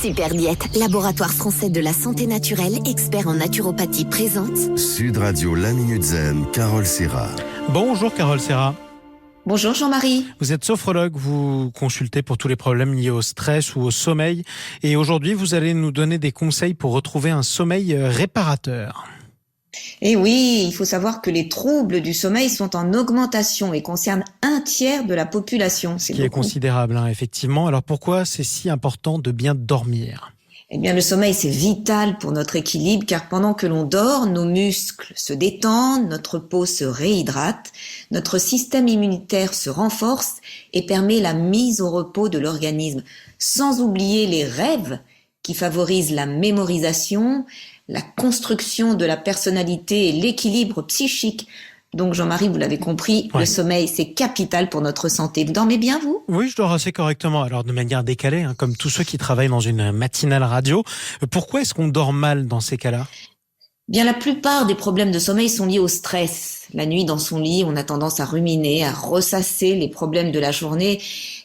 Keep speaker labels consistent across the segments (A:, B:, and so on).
A: Super Diète, laboratoire français de la santé naturelle, expert en naturopathie, présente
B: Sud Radio, la Minute Zen, Carole Serra.
C: Bonjour Carole Serra.
D: Bonjour Jean-Marie.
C: Vous êtes sophrologue, vous consultez pour tous les problèmes liés au stress ou au sommeil. Et aujourd'hui, vous allez nous donner des conseils pour retrouver un sommeil réparateur.
D: Eh oui, il faut savoir que les troubles du sommeil sont en augmentation et concernent 1/3 de la population.
C: Ce qui est considérable, effectivement. Alors pourquoi c'est si important de bien dormir ?
D: Eh bien, le sommeil, c'est vital pour notre équilibre, car pendant que l'on dort, nos muscles se détendent, notre peau se réhydrate, notre système immunitaire se renforce et permet la mise au repos de l'organisme, sans oublier les rêves qui favorisent la mémorisation, la construction de la personnalité et l'équilibre psychique. Donc Jean-Marie, vous l'avez compris, Le sommeil, c'est capital pour notre santé. Vous dormez bien, vous ?
C: Oui, je dors assez correctement, alors de manière décalée, comme tous ceux qui travaillent dans une matinale radio. Pourquoi est-ce qu'on dort mal dans ces cas-là ?
D: Bien, la plupart des problèmes de sommeil sont liés au stress. La nuit, dans son lit, on a tendance à ruminer, à ressasser les problèmes de la journée.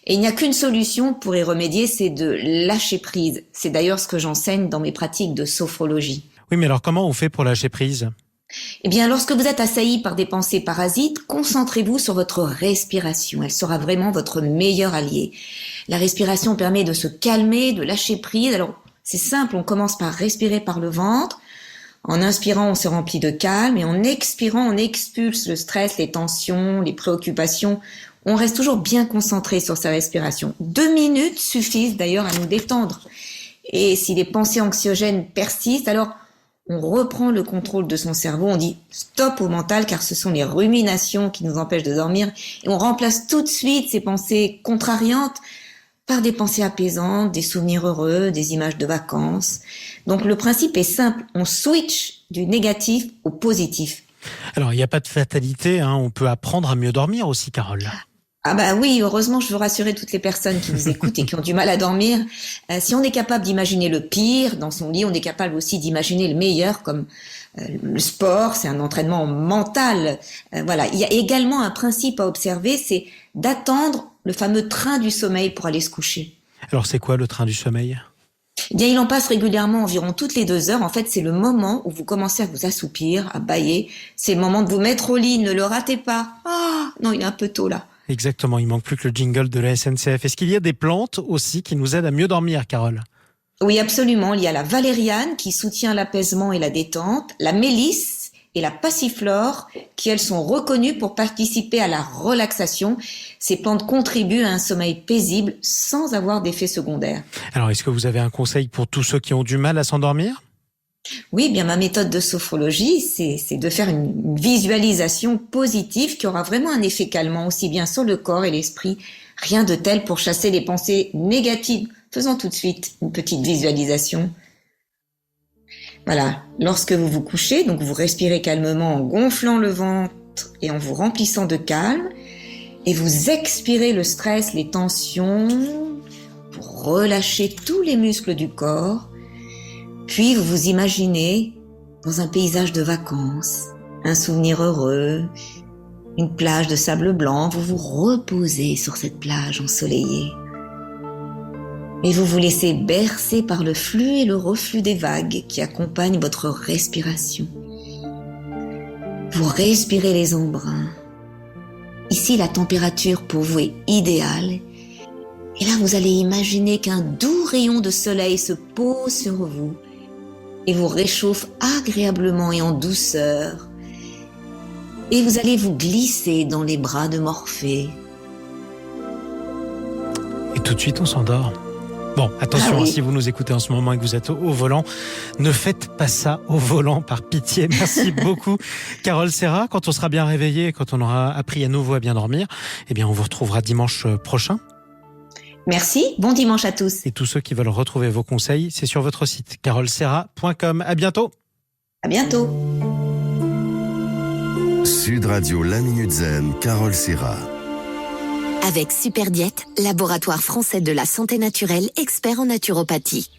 D: Et il n'y a qu'une solution pour y remédier, c'est de lâcher prise. C'est d'ailleurs ce que j'enseigne dans mes pratiques de sophrologie.
C: Oui, mais alors comment on fait pour lâcher prise ?
D: Eh bien, lorsque vous êtes assailli par des pensées parasites, concentrez-vous sur votre respiration. Elle sera vraiment votre meilleur allié. La respiration permet de se calmer, de lâcher prise. Alors, c'est simple, on commence par respirer par le ventre. En inspirant, on se remplit de calme et en expirant, on expulse le stress, les tensions, les préoccupations. On reste toujours bien concentré sur sa respiration. 2 minutes suffisent d'ailleurs à nous détendre. Et si les pensées anxiogènes persistent, alors on reprend le contrôle de son cerveau, on dit stop au mental car ce sont les ruminations qui nous empêchent de dormir et on remplace tout de suite ces pensées contrariantes par des pensées apaisantes, des souvenirs heureux, des images de vacances. Donc le principe est simple, on switch du négatif au positif.
C: Alors il n'y a pas de fatalité, on peut apprendre à mieux dormir aussi, Carole.
D: Ah bah oui, heureusement, je veux rassurer toutes les personnes qui nous écoutent et qui ont du mal à dormir. Si on est capable d'imaginer le pire dans son lit, on est capable aussi d'imaginer le meilleur, comme le sport, c'est un entraînement mental. Voilà. Il y a également un principe à observer, c'est d'attendre le fameux train du sommeil pour aller se coucher.
C: Alors c'est quoi le train du sommeil ?
D: Eh bien, il en passe régulièrement environ toutes les 2 heures. En fait, c'est le moment où vous commencez à vous assoupir, à bâiller. C'est le moment de vous mettre au lit, ne le ratez pas. Ah, non, il est un peu tôt là.
C: Exactement, il manque plus que le jingle de la SNCF. Est-ce qu'il y a des plantes aussi qui nous aident à mieux dormir, Carole ?
D: Oui, absolument. Il y a la valériane qui soutient l'apaisement et la détente, la mélisse et la passiflore qui, elles, sont reconnues pour participer à la relaxation. Ces plantes contribuent à un sommeil paisible sans avoir d'effets secondaires.
C: Alors, est-ce que vous avez un conseil pour tous ceux qui ont du mal à s'endormir ?
D: Oui, bien ma méthode de sophrologie, c'est de faire une visualisation positive qui aura vraiment un effet calmant aussi bien sur le corps et l'esprit. Rien de tel pour chasser les pensées négatives. Faisons tout de suite une petite visualisation. Voilà, lorsque vous vous couchez, donc vous respirez calmement en gonflant le ventre et en vous remplissant de calme. Et vous expirez le stress, les tensions, pour relâcher tous les muscles du corps. Puis vous vous imaginez dans un paysage de vacances, un souvenir heureux, une plage de sable blanc, vous vous reposez sur cette plage ensoleillée. Et vous vous laissez bercer par le flux et le reflux des vagues qui accompagnent votre respiration. Vous respirez les embruns. Ici, la température pour vous est idéale. Et là, vous allez imaginer qu'un doux rayon de soleil se pose sur vous et vous réchauffe agréablement et en douceur. Et vous allez vous glisser dans les bras de Morphée.
C: Et tout de suite, on s'endort. Bon, attention,
D: oui.
C: Si vous nous écoutez en ce moment et que vous êtes au volant, ne faites pas ça au volant, par pitié. Merci beaucoup, Carole Serra. Quand on sera bien réveillé, quand on aura appris à nouveau à bien dormir, on vous retrouvera dimanche prochain.
D: Merci, bon dimanche à tous.
C: Et tous ceux qui veulent retrouver vos conseils, c'est sur votre site caroleserra.com. À bientôt.
D: À bientôt.
B: Sud Radio, la Minute Zen, Carole Serra.
A: avec Super Diète, laboratoire français de la santé naturelle, expert en naturopathie.